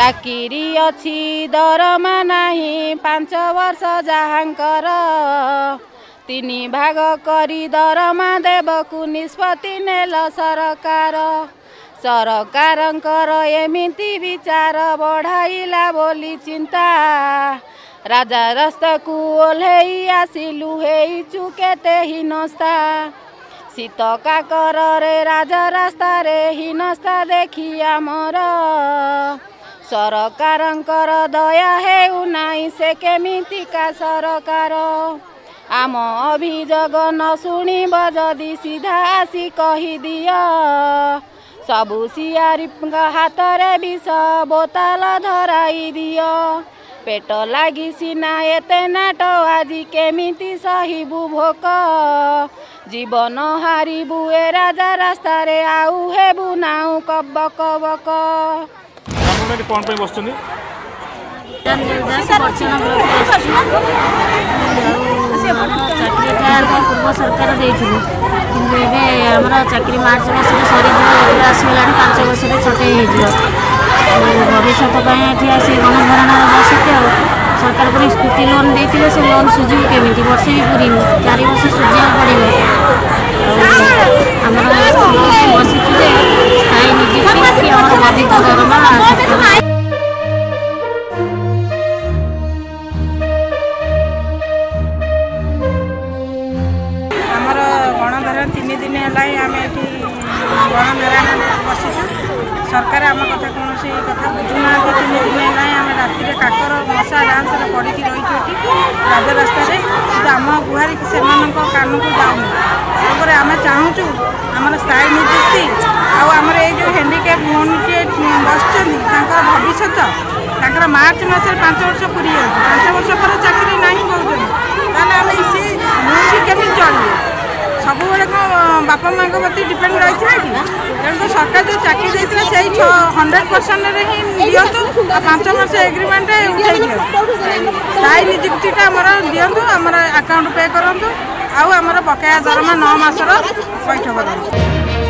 चाकिरी अच्छी दरमा नहीं 5 वर्ष जहाँकर 3 भाग करी दरमा देवकु निष्पत्ति नेल सरकार सरकारंकर एमिति विचार बढ़ाइला बोली चिंता राजा रास्ताकू ओह्लई आसिलु हेइचु केते हिनस्ता शीत काकर रे राजा रास्ता रे हिनस्ता देखी आमर सरकारंकर दया हेउ नाई से केमितिका सरकार आम अभियोग न शुणिब जदि सीधा आसी कही दिया सबु सियारी हाथ रे विष बोतल धराई दियो पेट लगी सीना एते नाट आज केमिति सहिबु भोक जीवन हारिबु ए राजा रास्ता रे आउ हेबु नाउ कबक बक कौन पे बसुनी पूर्व सरकार आमर चाकरी मार्च मस सरी आसगला 5 वर्ष छटे भविष्य से गणधारणा बसी सरकार पर स्कूटी लोन देते से लोन सुझी केमी वर्ष भी पूरी 4 वर्ष सुझा पड़े आम बसी स्थायी निजुक्ति वर्धित दरमा गणधारण 3 दिन है आम ये गणधारण बसी सरकार आम कथा कौन कथा बुझुना 3 दिन है आम राति काकर मशा डांस पड़ी रही राजा रास्तार आम गुहारी से कान को जाऊँ तेणुक आम चाहूँ आमर स्थायी निजुक्ति आम जो हैंडिक्याप भौणी बस भविष्य मार्च मस 5 वर्ष पूरी 5 वर्ष पर चाकरी ना कहते सी केमी चलिए सब बापा माँ प्रति डिपेंड रही है कि तेणु सरकार जो चाकरी देते से 100% ही दिंतु 5 वर्ष एग्रीमेंट उठे दिखाई स्थायी निजुक्तिटा आमर दिंतु आमर अकाउंट पे करूँ आमर बकाया दरमा 9 मासर पैठ करूँ।